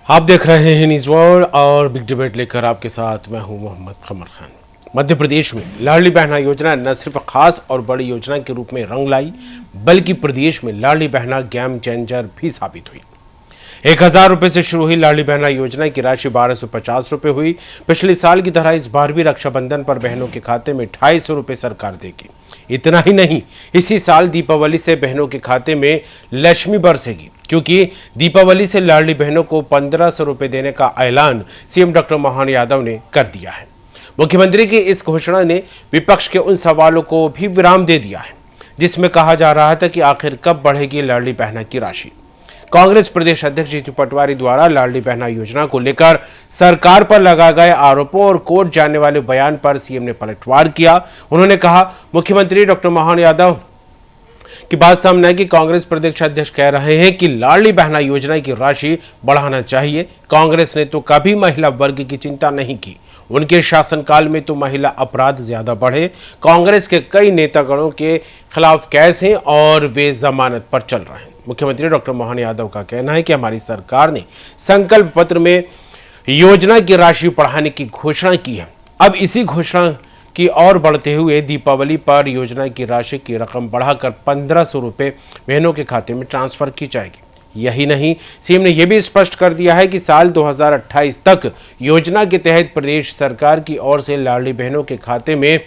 आप देख रहे हैं न्यूज़ वर्ल्ड और बिग डिबेट लेकर आपके साथ मैं हूं मोहम्मद कमर खान। मध्य प्रदेश में लाडली बहना योजना न सिर्फ खास और बड़ी योजना के रूप में रंग लाई, बल्कि प्रदेश में लाडली बहना गेम चेंजर भी साबित हुई। 1,000 रुपए से शुरू हुई लाडली बहना योजना की राशि 1,250 रुपए हुई। पिछले साल की तरह इस बार भी रक्षाबंधन पर बहनों के खाते में 250 रुपए सरकार देगी। इतना ही नहीं, इसी साल दीपावली से बहनों के खाते में लक्ष्मी बरसेगी, क्योंकि दीपावली से लाडली बहनों को 1,500 रुपए देने का ऐलान सीएम डॉक्टर मोहन यादव ने कर दिया है। मुख्यमंत्री की इस घोषणा ने विपक्ष के उन सवालों को भी विराम दे दिया है जिसमें कहा जा रहा था कि आखिर कब बढ़ेगी लाडली बहना की राशि। कांग्रेस प्रदेश अध्यक्ष जीतू पटवारी द्वारा लाडली बहना योजना को लेकर सरकार पर लगाए गए आरोपों और कोर्ट जाने वाले बयान पर सीएम ने पलटवार किया। उन्होंने कहा, मुख्यमंत्री डॉक्टर मोहन यादव की बात सामने आई कि कांग्रेस प्रदेश अध्यक्ष कह रहे हैं कि लाडली बहना योजना की राशि बढ़ाना चाहिए। कांग्रेस ने तो कभी महिला वर्ग की चिंता नहीं की। उनके शासनकाल में तो महिला अपराध ज्यादा बढ़े। कांग्रेस के कई नेतागणों के खिलाफ केस हैं और वे जमानत पर चल रहे हैं। मुख्यमंत्री डॉक्टर मोहन यादव का कहना है कि हमारी सरकार ने संकल्प पत्र में योजना की राशि बढ़ाने की घोषणा की है। अब इसी घोषणा की और बढ़ते हुए दीपावली पर योजना की राशि की रकम बढ़ाकर 1,500 रुपए बहनों के खाते में ट्रांसफर की जाएगी। यही नहीं, सीएम ने यह भी स्पष्ट कर दिया है कि साल 2028 तक योजना के तहत प्रदेश सरकार की ओर से लाडली बहनों के खाते में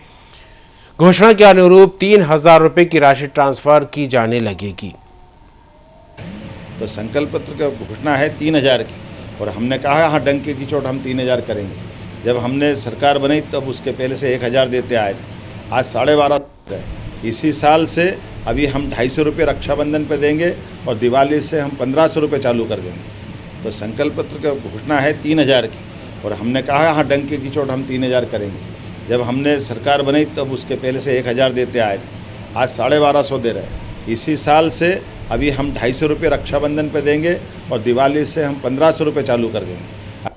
घोषणा के अनुरूप 3,000 रुपए की राशि ट्रांसफर की जाने लगेगी। तो संकल्प पत्र की घोषणा है 3,000 की, और हमने कहा हाँ डंके की चोट हम 3,000 करेंगे। जब हमने सरकार बनाई तब उसके पहले से 1,000 देते आए थे, आज 12,500। इसी साल से अभी हम 250 रुपये रक्षाबंधन पे देंगे और दिवाली से हम 1,500 रुपये चालू कर देंगे। तो संकल्प पत्र की घोषणा है 3,000 की, और हमने कहा हाँ डंके की चोट हम 3,000 करेंगे। जब हमने सरकार बनाई तब उसके पहले से 1,000 देते आए थे, आज 12,500 दे रहे हैं। इसी साल से अभी हम 250 रुपये रक्षाबंधन पे देंगे और दिवाली से हम 1,500 रुपये चालू कर देंगे।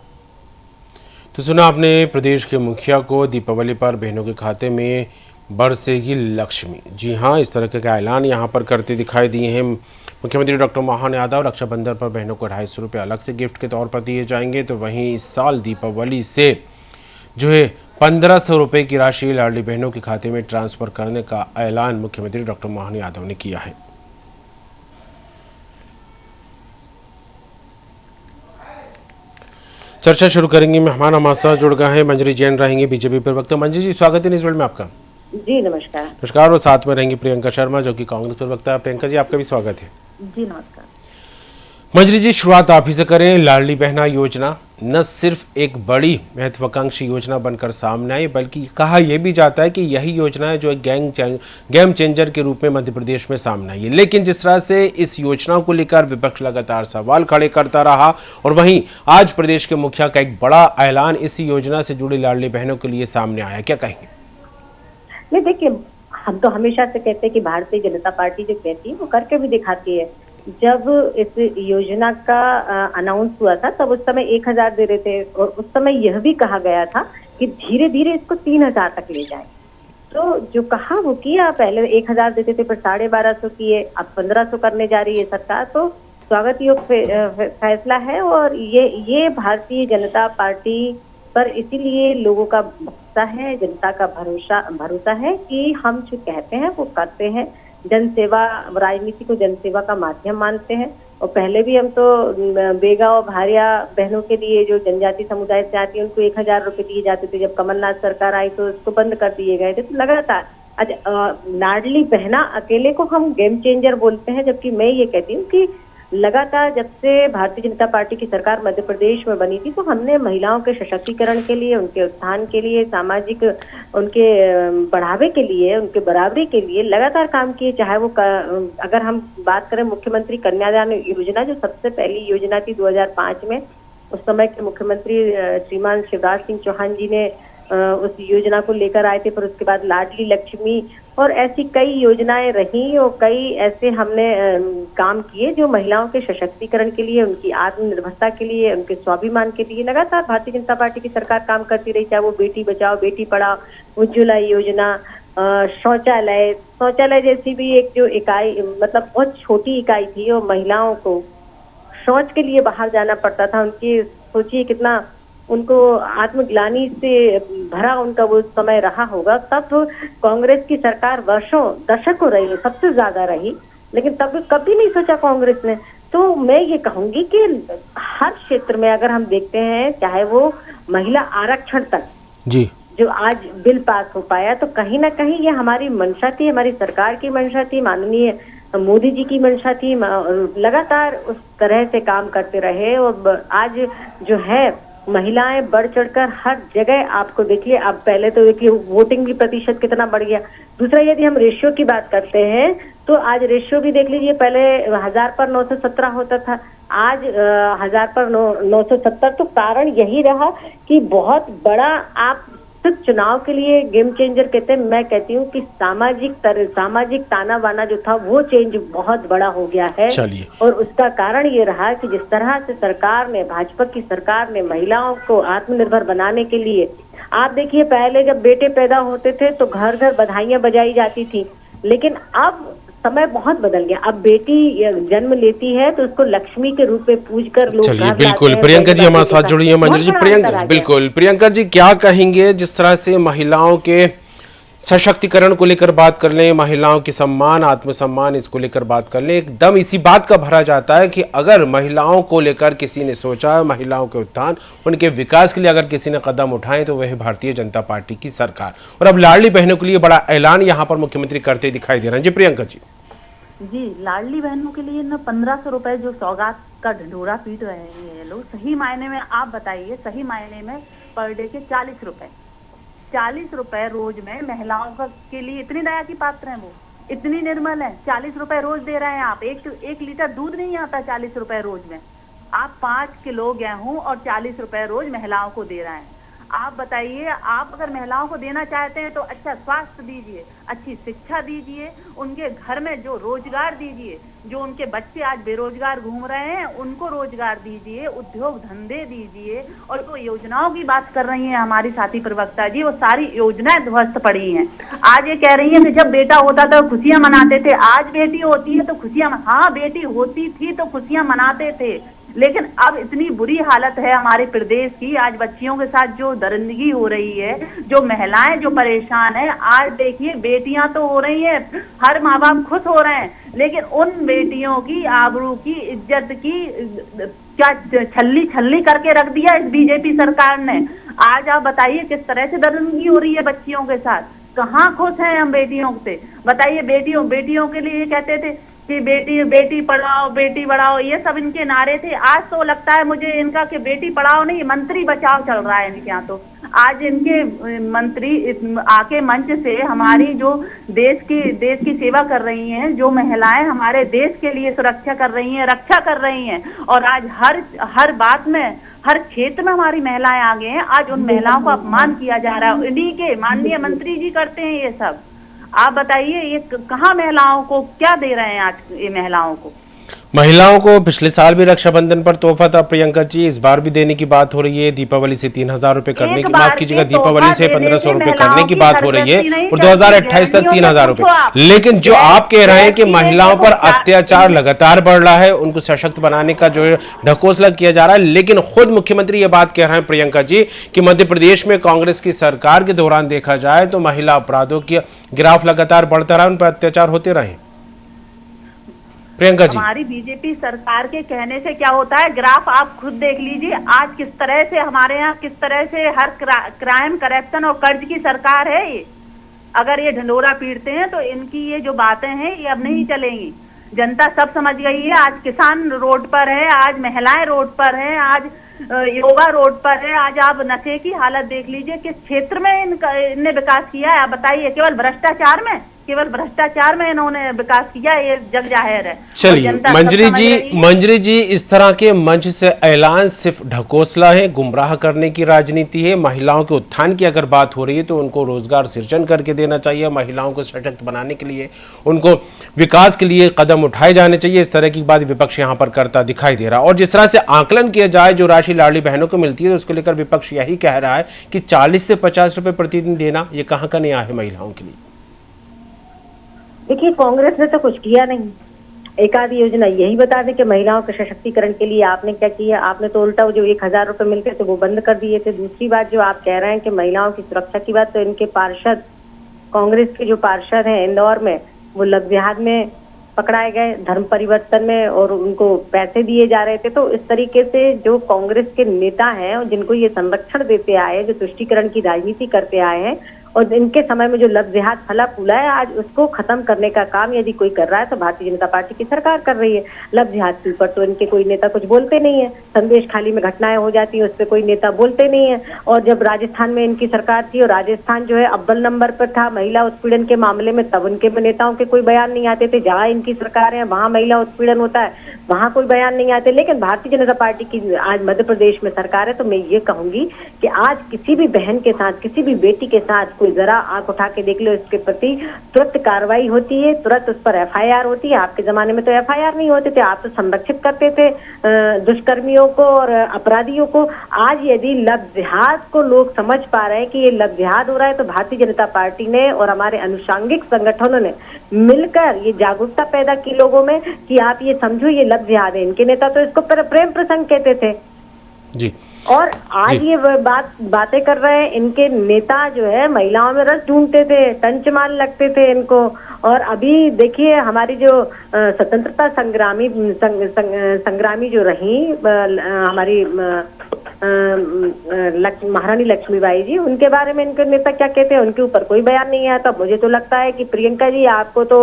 तो सुना आपने प्रदेश के मुखिया को, दीपावली पर बहनों के खाते में बरसेगी लक्ष्मी। जी हाँ, इस तरह का ऐलान यहाँ पर करते दिखाई दिए हैं मुख्यमंत्री डॉक्टर मोहन यादव। रक्षाबंधन पर बहनों को 250 रुपये अलग से गिफ्ट के तौर पर दिए जाएंगे। तो वहीं इस साल दीपावली से जो है 1,500 रुपये की राशि लाडली बहनों के खाते में ट्रांसफर करने का ऐलान मुख्यमंत्री डॉक्टर मोहन यादव ने किया है। चर्चा शुरू करेंगे। मेहमान हमारे साथ जुड़ गए हैं, मंजरी जैन रहेंगी बीजेपी प्रवक्ता। मंजरी जी, स्वागत है न्यूज़ वर्ल्ड में आपका। जी नमस्कार। नमस्कार। और साथ में रहेंगी प्रियंका शर्मा जो कि कांग्रेस प्रवक्ता है। प्रियंका जी, आपका भी स्वागत है। जी नमस्कार। मंजरी जी, शुरुआत आप ही से करें। लाडली बहना योजना न सिर्फ एक बड़ी महत्वाकांक्षी योजना बनकर सामने आई, बल्कि कहा यह भी जाता है कि यही योजना है जो एक गेम चेंजर के रूप में मध्य प्रदेश में सामने आई है। लेकिन जिस तरह से इस योजना को लेकर विपक्ष लगातार सवाल खड़े करता रहा, और वहीं आज प्रदेश के मुखिया का एक बड़ा ऐलान इसी योजना से जुड़ी लाडली बहनों के लिए सामने आया, क्या कहेंगे? नहीं, देखिए, हम तो हमेशा से कहते हैं कि भारतीय जनता पार्टी जो कहती है वो करके भी दिखाती है। जब इस योजना का अनाउंस हुआ था तब उस समय 1,000 दे रहे थे, और उस समय यह भी कहा गया था कि धीरे धीरे इसको 3,000 तक ले जाए। तो जो कहा वो किया। पहले 1,000 देते थे, फिर 1,250 किए, अब 1,500 करने जा रही है सरकार। तो स्वागत योग्य फैसला है, और ये भारतीय जनता पार्टी पर इसीलिए लोगों का भरोसा है, जनता का भरोसा है कि हम जो कहते हैं वो करते हैं। जनसेवा, राजनीति को जनसेवा का माध्यम मानते हैं। और पहले भी हम तो बेगा और भारिया बहनों के लिए जो जनजाति समुदाय से आती है उनको 1,000 रुपए दिए जाते थे। जब कमलनाथ सरकार आई तो उसको बंद कर दिए गए थे। तो लगातार लाडली बहना अकेले को हम गेम चेंजर बोलते हैं, जबकि मैं ये कहती हूँ कि लगातार जब से भारतीय जनता पार्टी की सरकार मध्य प्रदेश में बनी थी तो हमने महिलाओं के सशक्तिकरण के लिए, उनके उत्थान के लिए, सामाजिक उनके बढ़ावे के लिए, उनके बराबरी के लिए लगातार काम किए। चाहे वो अगर हम बात करें मुख्यमंत्री कन्यादान योजना, जो सबसे पहली योजना थी 2005 में, उस समय के मुख्यमंत्री श्रीमान शिवराज सिंह चौहान जी ने उस योजना को लेकर आए थे। पर उसके बाद लाडली लक्ष्मी और ऐसी कई योजनाएं रही, और कई ऐसे हमने काम किए जो महिलाओं के सशक्तिकरण के लिए, उनकी आत्मनिर्भरता के लिए, उनके स्वाभिमान के लिए लगातार भारतीय जनता पार्टी की सरकार काम करती रही। चाहे वो बेटी बचाओ बेटी पढ़ाओ, उज्ज्वला योजना, शौचालय जैसी भी एक जो इकाई, मतलब बहुत छोटी इकाई थी, और महिलाओं को शौच के लिए बाहर जाना पड़ता था। उनकी सोचिए कितना उनको आत्मग्लानि से भरा उनका वो समय रहा होगा। तब कांग्रेस की सरकार वर्षों दशकों रही, सबसे ज्यादा रही, लेकिन तब कभी नहीं सोचा कांग्रेस ने। तो मैं ये कहूंगी कि हर क्षेत्र में अगर हम देखते हैं, चाहे वो महिला आरक्षण तक जी जो आज बिल पास हो पाया, तो कहीं ना कहीं ये हमारी मंशा थी, हमारी सरकार की मंशा थी, माननीय मोदी जी की मंशा थी। लगातार उस तरह से काम करते रहे और आज जो है महिलाएं बढ़ चढ़कर हर जगह आपको देखिए। अब पहले तो देखिए वोटिंग भी प्रतिशत कितना बढ़ गया। दूसरा, यदि हम रेशियो की बात करते हैं तो आज रेशियो भी देख लीजिए, पहले 1000 पर 917 होता था, आज 1000 पर 970। तो कारण यही रहा कि बहुत बड़ा, आप सिर्फ चुनाव के लिए गेम चेंजर कहते हैं, मैं कहती हूँ कि सामाजिक ताना बाना जो था वो चेंज बहुत बड़ा हो गया है। चलिए। और उसका कारण ये रहा कि जिस तरह से सरकार ने, भाजपा की सरकार ने महिलाओं को आत्मनिर्भर बनाने के लिए, आप देखिए पहले जब बेटे पैदा होते थे तो घर घर बधाइयां बजाई जाती थी, लेकिन अब समय बहुत बदल गया। अब बेटी जन्म लेती है तो उसको लक्ष्मी के रूप में पूजकर लोग चलिए घर बिल्कुल। लाते हैं। प्रियंका जी हमारे साथ जुड़ी है, मंजरी बहुत जी। बड़ा प्रियंका अंतर आ गया। बिल्कुल, प्रियंका जी क्या कहेंगे जिस तरह से महिलाओं के सशक्तिकरण को लेकर बात कर लें, महिलाओं की सम्मान, आत्मसम्मान, इसको लेकर बात कर लें, एकदम इसी बात का भरा जाता है कि अगर महिलाओं को लेकर किसी ने सोचा, महिलाओं के उत्थान, उनके विकास के लिए अगर किसी ने कदम उठाए तो वह भारतीय जनता पार्टी की सरकार। और अब लाडली बहनों के लिए बड़ा ऐलान यहाँ पर मुख्यमंत्री करते दिखाई दे रहे हैं। जी प्रियंका जी। जी, लाडली बहनों के लिए न 1500 रुपए जो सौगात का ढिंढोरा पीट रहे हैं ये लोग, सही मायने में आप बताइए, सही मायने में पर डे के 40 रुपए, 40 रुपए रोज में महिलाओं का के लिए इतनी दया की पात्र हैं, वो इतनी निर्मल है। 40 रुपए रोज दे रहे हैं आप। एक लीटर दूध नहीं आता 40 रुपए रोज में। आप 5 किलो गेहूं और 40 रुपए रोज महिलाओं को दे रहे हैं। आप बताइए, आप अगर महिलाओं को देना चाहते हैं तो अच्छा स्वास्थ्य दीजिए, अच्छी शिक्षा दीजिए, उनके घर में जो रोजगार दीजिए, जो उनके बच्चे आज बेरोजगार घूम रहे हैं उनको रोजगार दीजिए, उद्योग धंधे दीजिए। और जो योजनाओं की बात कर रही हैं हमारी साथी प्रवक्ता जी, वो सारी योजनाएं ध्वस्त पड़ी हैं। आज ये कह रही हैं कि जब बेटा होता था खुशियां मनाते थे, आज बेटी होती है तो खुशियां, हाँ बेटी होती थी तो खुशियां मनाते थे, लेकिन अब इतनी बुरी हालत है हमारे प्रदेश की। आज बच्चियों के साथ जो दरिंदगी हो रही है, जो महिलाएं जो परेशान है, आज देखिए बेटियां तो हो रही हैं, हर माँ बाप खुश हो रहे हैं, लेकिन उन बेटियों की आबरू की, इज्जत की क्या छल्ली करके रख दिया इस बीजेपी सरकार ने। आज आप बताइए किस तरह से दरिंदगी हो रही है बच्चियों के साथ। कहाँ खुश हैं हम बेटियों से? बताइए, बेटियों के लिए कहते थे कि बेटी पढ़ाओ बेटी बढ़ाओ, ये सब इनके नारे थे। आज तो लगता है मुझे इनका कि बेटी पढ़ाओ नहीं, मंत्री बचाओ चल रहा है इनके यहाँ। तो आज इनके मंत्री आके मंच से हमारी जो देश की सेवा कर रही हैं, जो महिलाएं हमारे देश के लिए सुरक्षा कर रही हैं, रक्षा कर रही हैं, और आज हर बात में, हर क्षेत्र में हमारी महिलाएं आगे हैं। आज उन महिलाओं का अपमान किया जा रहा है, इन्हीं के माननीय मंत्री जी करते हैं ये सब। आप बताइए, ये कहाँ महिलाओं को क्या दे रहे हैं आज ये महिलाओं को? महिलाओं को पिछले साल भी रक्षाबंधन पर तोहफा था प्रियंका जी, इस बार भी देने की बात हो रही है। दीपावली से 3000 रुपए करने की, माफ कीजिएगा, दीपावली से 1500 रुपए करने की बात हो रही है, और 2028 तक 3000 रुपए। लेकिन जो आप कह रहे हैं कि महिलाओं पर अत्याचार लगातार बढ़ रहा है, उनको सशक्त बनाने का जो ढकोसला किया जा रहा है, लेकिन खुद मुख्यमंत्री ये बात कह रहे हैं प्रियंका जी कि मध्य प्रदेश में कांग्रेस की सरकार के दौरान देखा जाए तो महिला अपराधों की ग्राफ लगातार बढ़ता रहा, उन पर अत्याचार होते रहे। प्रियंका जी, हमारी बीजेपी सरकार के कहने से क्या होता है, ग्राफ आप खुद देख लीजिए। आज किस तरह से हमारे यहाँ, किस तरह से हर क्राइम, करप्शन और कर्ज की सरकार है ये। अगर ये ढंढोरा पीटते हैं तो इनकी ये जो बातें हैं ये अब नहीं चलेंगी। जनता सब समझ गई है। आज किसान रोड पर है, आज महिलाएं रोड पर है, आज युवा रोड पर है। आज आप नशे की हालत देख लीजिए, किस क्षेत्र में इनने विकास किया है। आप बताइए, केवल भ्रष्टाचार में इन्होंने विकास किया, ये जग जाहिर है। चलिए मंजरी जी, इस तरह के मंच से ऐलान सिर्फ ढकोसला है, गुमराह करने की राजनीति है। महिलाओं के उत्थान की अगर बात हो रही है तो उनको रोजगार सृजन करके देना चाहिए, महिलाओं को सशक्त बनाने के लिए, उनको विकास के लिए कदम उठाए जाने चाहिए। इस तरह की बात विपक्ष यहाँ पर करता दिखाई दे रहा है। और जिस तरह से आकलन किया जाए जो राशि लाडली बहनों को मिलती है, तो उसको लेकर विपक्ष यही कह रहा है कि 40 से 50 रुपए प्रतिदिन देना ये कहाँ का न्याय है महिलाओं के लिए? देखिए, कांग्रेस ने तो कुछ किया नहीं। एक आधी योजना यही बता दें कि महिलाओं के सशक्तिकरण के लिए आपने क्या किया। आपने तो उल्टा वो जो 1,000 रुपए मिलते थे वो बंद कर दिए थे। दूसरी बात जो आप कह रहे हैं कि महिलाओं की सुरक्षा की बात, तो इनके पार्षद, कांग्रेस के जो पार्षद हैं इंदौर में, वो लव जिहाद में पकड़ाए गए, धर्म परिवर्तन में, और उनको पैसे दिए जा रहे थे। तो इस तरीके से जो कांग्रेस के नेता हैं और जिनको ये संरक्षण देते आए, जो तुष्टीकरण की राजनीति करते आए हैं, और इनके समय में जो लव जिहाद फला फूला है, आज उसको खत्म करने का काम यदि कोई कर रहा है तो भारतीय जनता पार्टी की सरकार कर रही है। लव जिहाद के ऊपर तो इनके कोई नेता कुछ बोलते नहीं है। संदेश खाली में घटनाएं हो जाती है, उस पर कोई नेता बोलते नहीं है। और जब राजस्थान में इनकी सरकार थी और राजस्थान जो है अव्वल नंबर पर था महिला उत्पीड़न के मामले में, तब उनके नेताओं के कोई बयान नहीं आते थे। जहाँ इनकी सरकार है वहां महिला उत्पीड़न होता है, वहां कोई बयान नहीं आते। लेकिन भारतीय जनता पार्टी की आज मध्य प्रदेश में सरकार है, तो मैं ये कहूंगी कि आज किसी भी बहन के साथ, किसी भी बेटी के साथ कोई जरा आंख उठा के देख लो, इसके प्रति तुरंत कार्रवाई होती है, तुरंत उस पर FIR होती है। आपके जमाने में तो FIR नहीं होते थे, आप तो संरक्षित करते थे दुष्कर्मियों को और अपराधियों को। आज यदि लव जिहाद को लोग समझ पा रहे हैं कि ये लव जिहाद हो रहा है, तो भारतीय जनता पार्टी ने और हमारे अनुषंगिक संगठनों ने मिलकर ये जागरूकता पैदा की लोगों में कि आप ये समझो ये लव जिहाद है। इनके नेता तो इसको प्रेम प्रसंग कहते थे जी। और आज ये बातें कर रहे हैं। इनके नेता जो है महिलाओं में रस ढूंढते थे, टंचमान लगते थे इनको। और अभी देखिए हमारी जो स्वतंत्रता संग्रामी जो रही हमारी महारानी लक्ष्मीबाई जी, उनके बारे में इनके नेता क्या कहते हैं, उनके ऊपर कोई बयान नहीं आया। तो मुझे तो लगता है कि प्रियंका जी आपको तो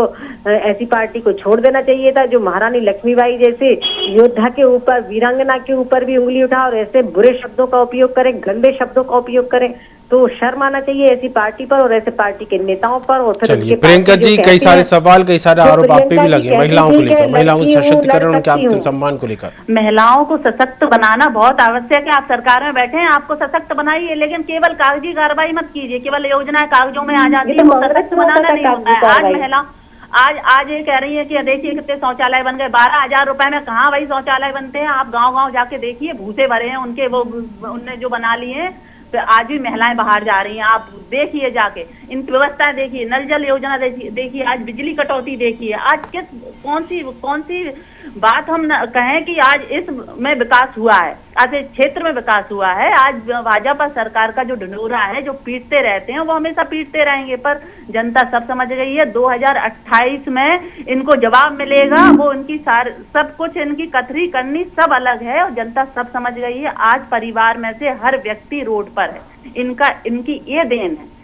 ऐसी पार्टी को छोड़ देना चाहिए था जो महारानी लक्ष्मीबाई जैसे योद्धा के ऊपर, वीरांगना के ऊपर भी उंगली उठा और ऐसे बुरे शब्दों का उपयोग करें, गंदे शब्दों का उपयोग करें। तो शर्म आना चाहिए ऐसी पार्टी पर और ऐसे पार्टी के नेताओं पर। और चलिए प्रियंका जी, कई सारे सवाल, कई सारे आरोप आप पे भी लगे महिलाओं को लेकर, महिलाओं के सशक्तिकरण, उनके आत्मसम्मान को लेकर। महिलाओं को सशक्त बनाना बहुत आवश्यक है। आप सरकार में बैठे हैं, आपको सशक्त बनाइए, लेकिन केवल कागजी कार्रवाई मत कीजिए। केवल योजनाएं कागजों में आ जाती है, वो सशक्त बनाना नहीं होता है। आज महिला आज ये कह रही है कि देखिए कितने शौचालय बन गए, 12,000 रुपए में कहाँ वही शौचालय बनते हैं। आप गांव-गांव जाके देखिए, भूसे भरे हैं उनके, वो उनने जो बना लिए हैं। तो आज भी महिलाएं बाहर जा रही हैं, आप देखिए जाके इनकी व्यवस्थाएं देखिए, नल जल योजना देखिए, आज बिजली कटौती देखिए। आज कौन सी बात हम कहें कि आज इसमें विकास हुआ है, आज इस क्षेत्र में विकास हुआ है। आज भाजपा सरकार का जो ढिंढोरा है, जो पीटते रहते हैं, वो हमेशा पीटते रहेंगे। पर जनता सब समझ गई है, 2028 में इनको जवाब मिलेगा। वो इनकी सब कुछ, इनकी कथनी करनी सब अलग है और जनता सब समझ गई है। आज परिवार में से हर व्यक्ति रोड पर है, इनकी ये देन है।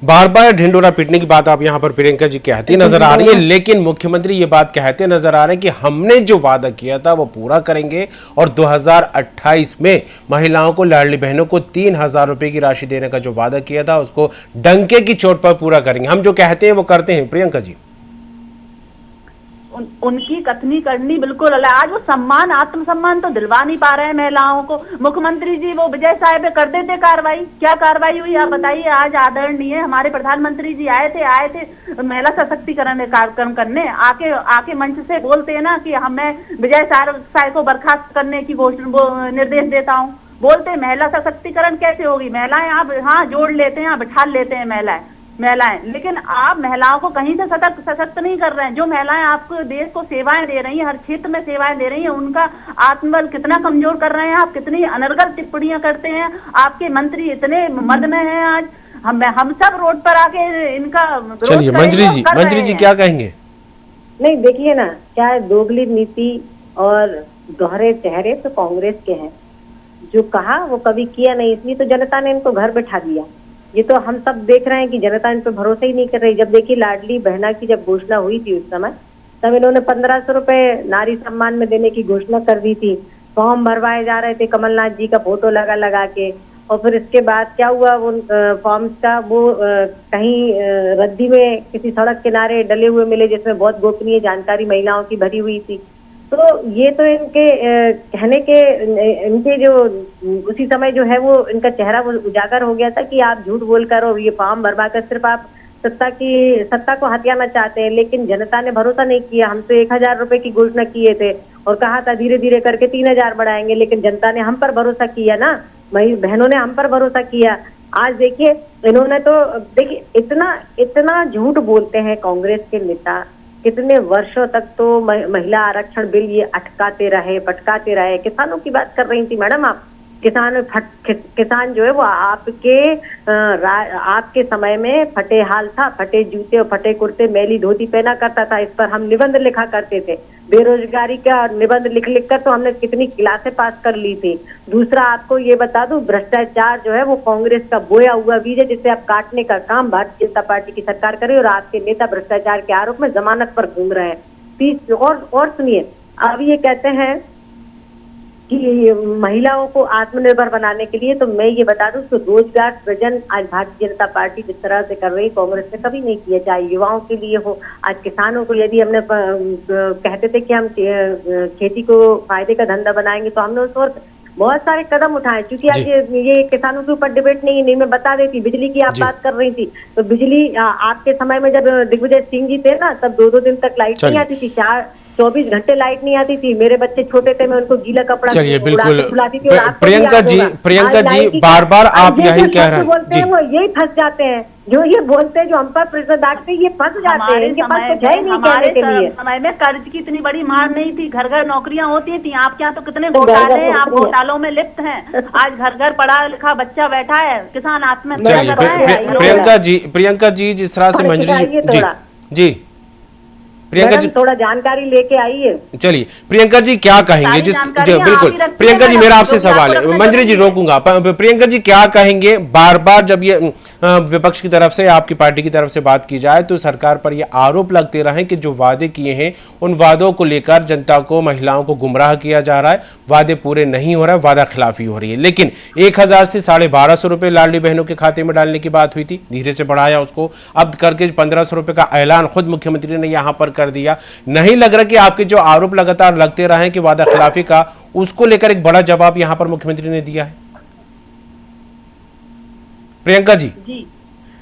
बार बार ढिंडोरा पीटने की बात आप यहाँ पर प्रियंका जी कहती नजर आ रही है, लेकिन मुख्यमंत्री ये बात कहते नजर आ रहे हैं कि हमने जो वादा किया था वो पूरा करेंगे और 2028 में महिलाओं को, लाडली बहनों को 3,000 रुपए की राशि देने का जो वादा किया था उसको डंके की चोट पर पूरा करेंगे। हम जो कहते हैं वो करते हैं प्रियंका जी। उनकी कथनी करनी बिल्कुल अलग। आज वो सम्मान, आत्मसम्मान तो दिलवा नहीं पा रहे हैं महिलाओं को। मुख्यमंत्री जी वो विजय साहब पे कर देते कार्रवाई, क्या कार्रवाई हुई आप बताइए। आज आदरणीय हमारे प्रधानमंत्री जी आए थे महिला सशक्तिकरण कार्यक्रम करने, आके मंच से बोलते हैं ना कि हमें विजय साहब को बर्खास्त करने की निर्देश देता हूँ। बोलते महिला सशक्तिकरण कैसे होगी, महिलाएं आप हाँ जोड़ लेते हैं, बिठा लेते हैं महिलाएं, लेकिन आप महिलाओं को कहीं से सशक्त नहीं कर रहे हैं। जो महिलाएं आपको देश को सेवाएं दे रही हैं, हर क्षेत्र में सेवाएं दे रही हैं, उनका आत्मबल कितना कमजोर कर रहे हैं आप। कितनी अनर्गल टिप्पणियां करते हैं, आपके मंत्री इतने मद में हैं। आज हम सब रोड पर आके इनका चलिए मंत्री जी क्या कहेंगे। नहीं देखिए ना, चाहे दोगली नीति और दोहरे चेहरे तो कांग्रेस के हैं, जो कहा वो कभी किया नहीं, इसलिए तो जनता ने इनको घर बैठा दिया। ये तो हम सब देख रहे हैं कि जनता इन पर भरोसा ही नहीं कर रही। जब देखिए लाडली बहना की जब घोषणा हुई थी उस समय, तब इन्होंने 1,500 रुपए नारी सम्मान में देने की घोषणा कर दी थी। फॉर्म भरवाए जा रहे थे कमलनाथ जी का फोटो लगा के, और फिर इसके बाद क्या हुआ, वो फॉर्म्स का वो कहीं रद्दी में किसी सड़क किनारे डले हुए मिले, जिसमें बहुत गोपनीय जानकारी महिलाओं की भरी हुई थी। तो ये तो इनके कहने के, इनके जो उसी समय जो है वो इनका चेहरा वो उजागर हो गया था कि आप झूठ बोलकर और ये फॉर्म भरवाकर सिर्फ आप सत्ता को हथियाना चाहते हैं। लेकिन जनता ने भरोसा नहीं किया। हम तो 1,000 रुपए की घोषणा किए थे और कहा था धीरे धीरे करके 3,000 बढ़ाएंगे, लेकिन जनता ने हम पर भरोसा किया ना, बहनों ने हम पर भरोसा किया। आज देखिए इन्होंने तो देखिए इतना झूठ बोलते हैं कांग्रेस के नेता कितने वर्षों तक तो महिला आरक्षण बिल ये अटकाते रहे, पटकाते रहे। किसानों की बात कर रही थी मैडम आप। किसान जो है वो आपके समय में फटे हाल था, फटे जूते और फटे कुर्ते, मैली धोती पहना करता था। इस पर हम निबंध लिखा करते थे। बेरोजगारी का निबंध लिख लिख कर तो हमने कितनी क्लासें पास कर ली थी। दूसरा आपको ये बता दूं, भ्रष्टाचार जो है वो कांग्रेस का बोया हुआ बीज है, जिसे आप काटने का काम भारतीय जनता पार्टी की सरकार करे और आपके नेता भ्रष्टाचार के आरोप में जमानत पर घूम रहे हैं। और सुनिए, अब ये कहते हैं कि महिलाओं को आत्मनिर्भर बनाने के लिए, तो मैं ये बता दूं, तो रोजगार सृजन आज भारतीय जनता पार्टी जिस तरह से कर रही, कांग्रेस ने कभी नहीं किया, चाहे युवाओं के लिए हो। आज किसानों को यदि हमने कहते थे कि हम खेती को फायदे का धंधा बनाएंगे, तो हमने उस वक्त बहुत सारे कदम उठाए। क्योंकि आज ये किसानों के ऊपर डिबेट नहीं, मैं बता देती। बिजली की आप बात कर रही थी, तो बिजली आपके समय में जब दिग्विजय सिंह जी थे ना, तब 2-2 दिन तक लाइट नहीं आती थी, 24 घंटे लाइट नहीं आती थी। मेरे बच्चे छोटे थे, मैं उनको गीला कपड़ा खिलाती थी। प्रियंका जी बार-बार आप यही कह रहे हैं, वो यही फंस जाते हैं। जो ये बोलते हैं, जो हम पर प्रश्न डालते हैं, ये फंस जाते हैं। इनके पास कुछ है नहीं कहने के लिए। समय में कर्ज की इतनी बड़ी मार नहीं थी, घर घर नौकरियां होती थी। आपके यहाँ तो कितने घोटाले हैं, आप घोटालों में लिप्त हैं। आज घर घर पढ़ा लिखा बच्चा बैठा है, किसान आत्महत्या कर रहा है। प्रियंका जी जिस तरह से मंजरी जी प्रियंका जी थोड़ा जानकारी लेके आइए। चलिए प्रियंका जी क्या कहेंगे बिल्कुल प्रियंका जी मेरा आपसे सवाल है, मंजरी जी रोकूंगा। प्रियंका जी क्या कहेंगे, बार बार जब ये विपक्ष की तरफ से, आपकी पार्टी की तरफ से बात की जाए तो सरकार पर ये आरोप लगते रहे कि जो वादे किए हैं उन वादों को लेकर जनता को, महिलाओं को गुमराह किया जा रहा है, वादे पूरे नहीं हो रहा है, वादा खिलाफी हो रही है। लेकिन 1000 से 1250 रुपए लाडली बहनों के खाते में डालने की बात हुई थी, धीरे से बढ़ाया उसको, अब करके 1500 रुपए का ऐलान खुद मुख्यमंत्री ने यहां पर कर दिया। नहीं लग रहा कि आपके जो आरोप लगातार लगते रहे कि वादा खिलाफी का, उसको लेकर एक बड़ा जवाब यहां पर मुख्यमंत्री ने दिया है? प्रियंका जी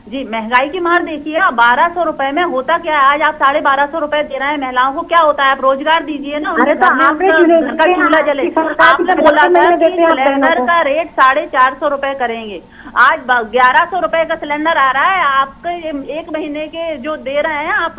जी महंगाई की मार देखिए। 1200 रुपए में होता क्या है? आज आप 1250 रुपए दे रहे हैं महिलाओं को, क्या होता है? आप रोजगार दीजिए ना। अरे तो आपने बोला था कि सिलेंडर का रेट 450 रुपए करेंगे, आज 1100 रुपए का सिलेंडर आ रहा है। आपके 1 महीने के जो दे रहे हैं आप,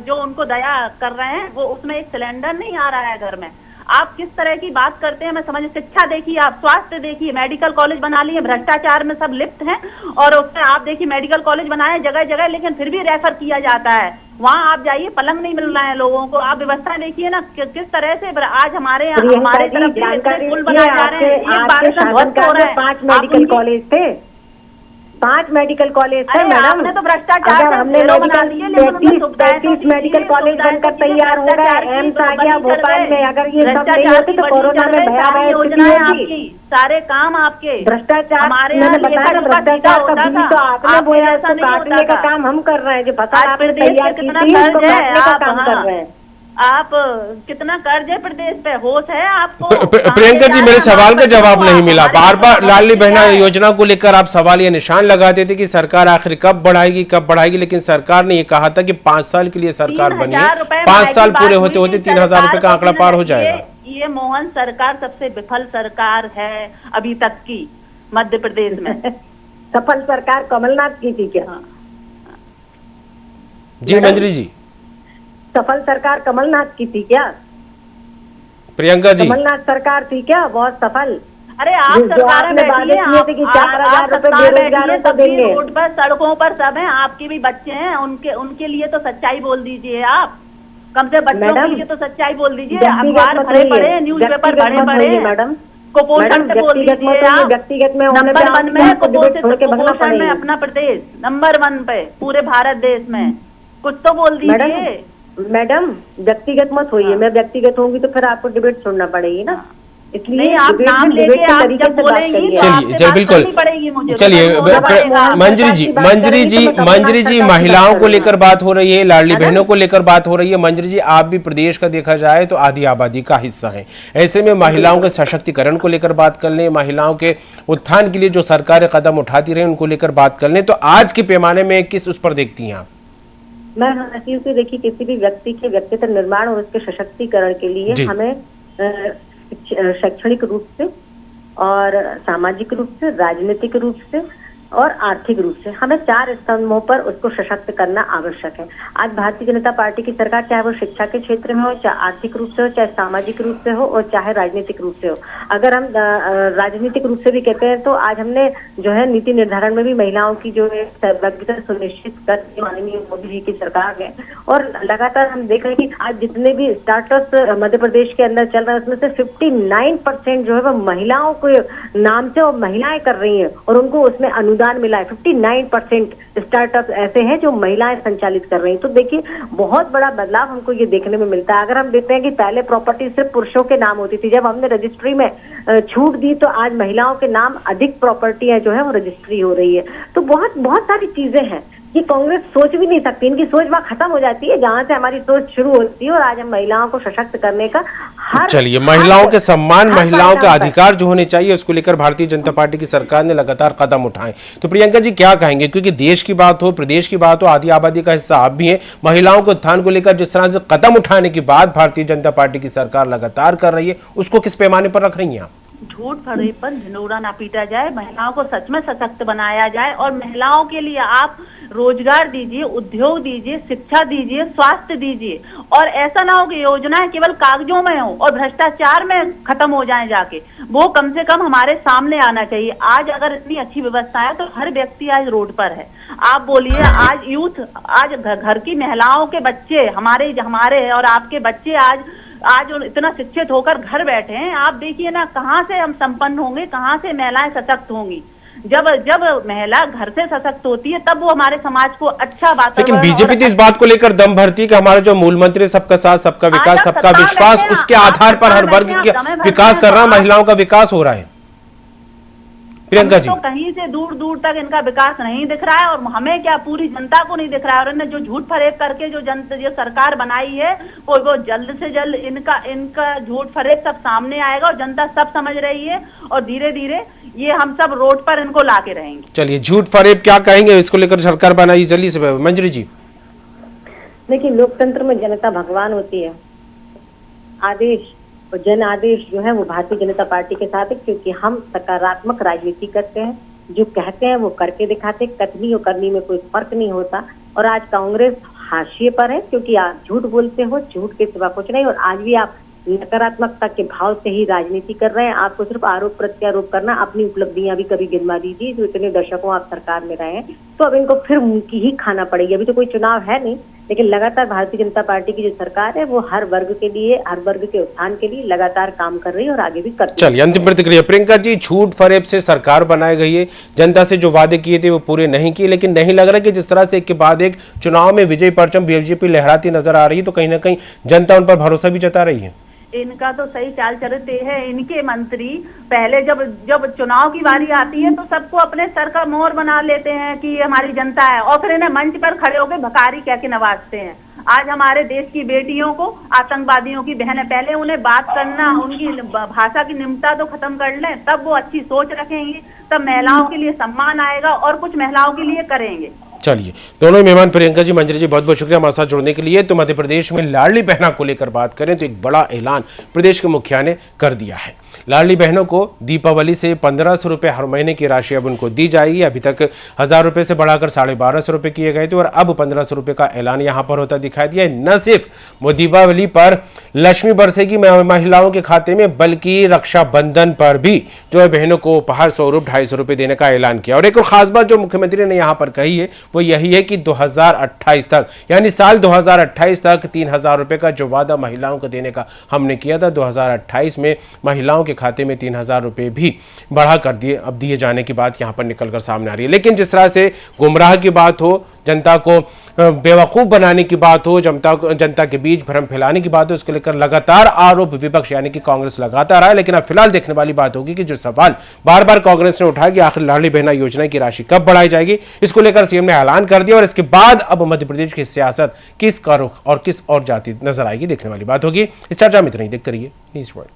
जो उनको दया कर रहे हैं, वो उसमें एक सिलेंडर नहीं आ रहा है घर में। आप किस तरह की बात करते हैं मैं समझ। शिक्षा देखिए, आप स्वास्थ्य देखिए, मेडिकल कॉलेज बना लिए, भ्रष्टाचार में सब लिप्त हैं। और उसमें आप देखिए मेडिकल कॉलेज बनाए जगह जगह, लेकिन फिर भी रेफर किया जाता है। वहाँ आप जाइए, पलंग नहीं मिल रहा है लोगों को। आप व्यवस्था देखिए ना किस तरह से आज हमारे तरफ पुल बनाए जा रहे हैं। 5 मेडिकल कॉलेज थे, 5 मेडिकल कॉलेज थे मैडम। हमने तो भ्रष्टाचार हमने 35 मेडिकल कॉलेज बनकर तैयार हो गए, एम्स आ गया भोपाल में। अगर ये सब नहीं होती तो कोरोना में भयावह स्थिति होती। सारे काम आपके भ्रष्टाचार, मैंने बताया ना, भ्रष्टाचार का बीज तो आपने बोया, उसको काटने का काम हम कर रहे हैं। जो फसल आपने तैयार की थी उसको काटने का काम कर रहे हैं। आप कितना कर्ज है प्रदेश पे, होश है आपको? प्रियंका जी मेरे सवाल का जवाब नहीं मिला। बार बार लाडली बहना योजना को लेकर आप सवाल या निशान लगाते थे कि सरकार आखिर कब बढ़ाएगी, लेकिन सरकार ने ये कहा था कि 5 साल के लिए सरकार बनी है, 5 साल पूरे होते होते 3000 रुपए का आंकड़ा पार हो जाएगा। ये मोहन सरकार सबसे विफल सरकार है अभी तक की मध्य प्रदेश में। सफल सरकार कमलनाथ की थी क्या? जी मंजरी जी, सफल सरकार कमलनाथ की थी क्या? प्रियंका जी, कमलनाथ सरकार थी क्या बहुत सफल? अरे आप सरकार में बैठिए, आप 4000 रुपए बेरोजगारों को देंगे। रोड पर, सड़कों पर सब हैं, आपके भी बच्चे हैं, उनके लिए तो सच्चाई बोल दीजिए। आप कम से बच्चों के लिए तो सच्चाई बोल दीजिए। अखबार भरे पड़े, न्यूज़पेपर भरे पड़े मैडम। कुपोषण से बोल दीजिए आप। व्यक्तिगत में नंबर 1 में कुपोषण में अपना प्रदेश नंबर 1 पे पूरे भारत देश में। कुछ तो बोल दीजिए मैडम। व्यक्तिगत मत होइए। मैं व्यक्तिगत होंगी तो फिर आपको डिबेट छोड़ना पड़ेगी ना, इसलिए आप नाम लेके आप जब बोलेंगी चलिए बिल्कुल। चलिए मंजरी जी महिलाओं को लेकर बात हो रही है, लाडली बहनों को लेकर बात हो रही है। मंजरी जी आप भी प्रदेश का देखा जाए तो आधी आबादी का हिस्सा है, ऐसे में महिलाओं के सशक्तिकरण को लेकर बात कर लें, महिलाओं के उत्थान के लिए जो सरकारें कदम उठाती रही उनको लेकर बात कर लें, तो आज के पैमाने में किस उस पर देखती हैं आप? मैं समझती हूँ कि देखिए किसी भी व्यक्ति के व्यक्तित्व निर्माण और उसके सशक्तिकरण के लिए हमें शैक्षणिक रूप से और सामाजिक रूप से, राजनीतिक रूप से और आर्थिक रूप से। हमें 4 स्तंभों पर उसको सशक्त करना आवश्यक है। आज भारतीय जनता पार्टी की सरकार, चाहे वो शिक्षा के क्षेत्र में हो, चाहे आर्थिक रूप से हो, चाहे सामाजिक रूप से हो और चाहे राजनीतिक रूप से हो। अगर हम राजनीतिक रूप से भी कहते हैं तो आज हमने जो है नीति निर्धारण में भी महिलाओं की जो है सहभागिता सुनिश्चित कर माननीय मोदी जी की सरकार ने। और लगातार हम देख रहे हैं कि आज जितने भी स्टार्टअप्स मध्य प्रदेश के अंदर चल रहे हैं उसमें से 59% जो है वो महिलाओं के नाम से और महिलाएं कर रही हैं और उनको उसमें अनुदान मिला है। 59% स्टार्टअप ऐसे हैं जो महिलाएं संचालित कर रही हैं। तो देखिए बहुत बड़ा बदलाव हमको ये देखने में मिलता है। अगर हम देखते हैं कि पहले प्रॉपर्टी सिर्फ पुरुषों के नाम होती थी, जब हमने रजिस्ट्री में छूट दी तो आज महिलाओं के नाम अधिक प्रॉपर्टियां जो है वो रजिस्ट्री हो रही है। तो बहुत बहुत सारी चीजें हैं कि कांग्रेस सोच भी नहीं सकती। इनकी सोच वहां खत्म हो जाती है जहां से हमारी सोच शुरू होती है। और आज हम महिलाओं को सशक्त करने का चलिए, महिलाओं के सम्मान, महिलाओं का अधिकार जो होने चाहिए उसको लेकर भारतीय जनता पार्टी की सरकार ने लगातार कदम उठाए। तो प्रियंका जी क्या कहेंगे, क्योंकि देश की बात हो, प्रदेश की बात हो, आधी आबादी का हिस्सा आप भी हैं, महिलाओं के उत्थान को लेकर जिस तरह से कदम उठाने की बात भारतीय जनता पार्टी की सरकार लगातार कर रही है, उसको किस पैमाने पर रख रही हैं आप? झूठ फरेब पर झिंडोरा ना पीटा जाए, महिलाओं को सच में सशक्त बनाया जाए और महिलाओं के लिए आप रोजगार दीजिए, उद्योग दीजिए, शिक्षा दीजिए, स्वास्थ्य दीजिए। और ऐसा ना हो कि योजनाएं केवल कागजों में हो और भ्रष्टाचार में खत्म हो जाए जाके, वो कम से कम हमारे सामने आना चाहिए। आज अगर इतनी अच्छी व्यवस्था है तो हर व्यक्ति आज रोड पर है। आप बोलिए, आज यूथ, आज घर की महिलाओं के बच्चे, हमारे और आपके बच्चे आज इतना शिक्षित होकर घर बैठे हैं। आप देखिए ना, कहाँ से हम संपन्न होंगे, कहाँ से महिलाएं सशक्त होंगी। जब महिला घर से सशक्त होती है तब वो हमारे समाज को अच्छा बात। लेकिन बीजेपी तो इस बात को लेकर दम भरती है कि हमारा जो मूल मंत्र है सबका साथ, सबका विकास, सबका विश्वास, उसके आधार पर हर वर्ग का विकास कर रहा है, महिलाओं का विकास हो रहा है। प्रियंका जी, तो कहीं से दूर दूर तक इनका विकास नहीं दिख रहा है और हमें क्या, पूरी जनता को नहीं दिख रहा है। और इन्हें जो झूठ फरेब करके जो सरकार बनाई है वो जल्द से जल्द इनका झूठ फरेब सब सामने आएगा और जनता सब समझ रही है और धीरे धीरे ये हम सब रोड पर इनको लाके रहेंगे। चलिए, झूठ फरेब क्या कहेंगे इसको लेकर सरकार बनाई, जल्दी से मंजरी जी। देखिए, लोकतंत्र में जनता भगवान होती है। आदेश और जन आदेश जो है वो भारतीय जनता पार्टी के साथ है, क्योंकि हम सकारात्मक राजनीति करते हैं। जो कहते हैं वो करके दिखाते, कथनी और करनी में कोई फर्क नहीं होता। और आज कांग्रेस हाशिए पर है क्योंकि आप झूठ बोलते हो, झूठ के सिवा कुछ नहीं। और आज भी आप नकारात्मकता के भाव से ही राजनीति कर रहे हैं। आपको सिर्फ आरोप प्रत्यारोप करना, अपनी उपलब्धियां भी कभी गिनवा दीजिए। जो इतने दशकों आप सरकार में रहे हैं तो अब इनको फिर मुंह की ही खाना पड़ेगी। अभी तो कोई चुनाव है नहीं, लेकिन लगातार भारतीय जनता पार्टी की जो सरकार है वो हर वर्ग के लिए, हर वर्ग के उत्थान के लिए लगातार काम कर रही है और आगे भी करती है। चलिए, अंतिम प्रतिक्रिया प्रियंका जी। झूठ फरेब से सरकार बनाई गई है, जनता से जो वादे किए थे वो पूरे नहीं किए, लेकिन नहीं लग रहा कि जिस तरह से एक के बाद एक चुनाव में विजय परचम बीजेपी लहराती नजर आ रही है, तो कहीं ना कहीं जनता उन पर भरोसा भी जता रही है। इनका तो सही चाल चलते है। इनके मंत्री पहले जब चुनाव की बारी आती है तो सबको अपने सर का मोहर बना लेते हैं कि ये हमारी जनता है और फिर इन्हें मंच पर खड़े होकर भकारी कह के नवाजते हैं। आज हमारे देश की बेटियों को आतंकवादियों की बहनें, पहले उन्हें बात करना, उनकी भाषा की निम्नता तो खत्म कर लें, तब वो अच्छी सोच रखेंगी, तब महिलाओं के लिए सम्मान आएगा और कुछ महिलाओं के लिए करेंगे। चलिए, दोनों मेहमान प्रियंका जी, मंजरी जी, बहुत बहुत शुक्रिया हमारे साथ जुड़ने के लिए। तो मध्य प्रदेश में लाडली बहना को लेकर बात करें तो एक बड़ा ऐलान प्रदेश के मुखिया ने कर दिया है। लाडली बहनों को दीपावली से 1500 रुपये हर महीने की राशि अब उनको दी जाएगी। अभी तक 1000 रुपये से बढ़ाकर 1250 रुपये किए गए थे और अब 1500 रुपये का ऐलान यहाँ पर होता दिखाई दिया। न सिर्फ वो दीपावली पर लक्ष्मी बरसेगी महिलाओं के खाते में, बल्कि रक्षाबंधन पर भी जो है बहनों को उपहार स्वरूप 250 रुपये देने का ऐलान किया। और एक और खास बात जो मुख्यमंत्री ने यहाँ पर कही है वो यही है कि 2028 तक, यानी साल 2028 तक 3000 रुपये का जो वादा महिलाओं को देने का हमने किया था, 2028 में महिलाओं के खाते में 3000 रुपये भी बढ़ा कर दिए जाने की बात यहां पर निकलकर सामने आ रही है। लेकिन जिस तरह से गुमराह की बात हो, जनता को बेवकूफ बनाने की बात हो, जनता के बीच भ्रम फैलाने की बात हो, उसको लेकर लगातार आरोप विपक्ष यानी कि कांग्रेस लगातार आया। लेकिन अब फिलहाल देखने वाली बात होगी कि जो सवाल बार बार कांग्रेस ने उठाया कि आखिर लाडली बहना योजना की राशि कब बढ़ाई जाएगी, इसको लेकर सीएम ने ऐलान कर दिया। और इसके बाद अब मध्य प्रदेश की सियासत किस का रुख और किस और जाति नजर आएगी, देखने वाली बात होगी। इस चर्चा में इतना ही, देखते रहिए न्यूज़ वर्ल्ड।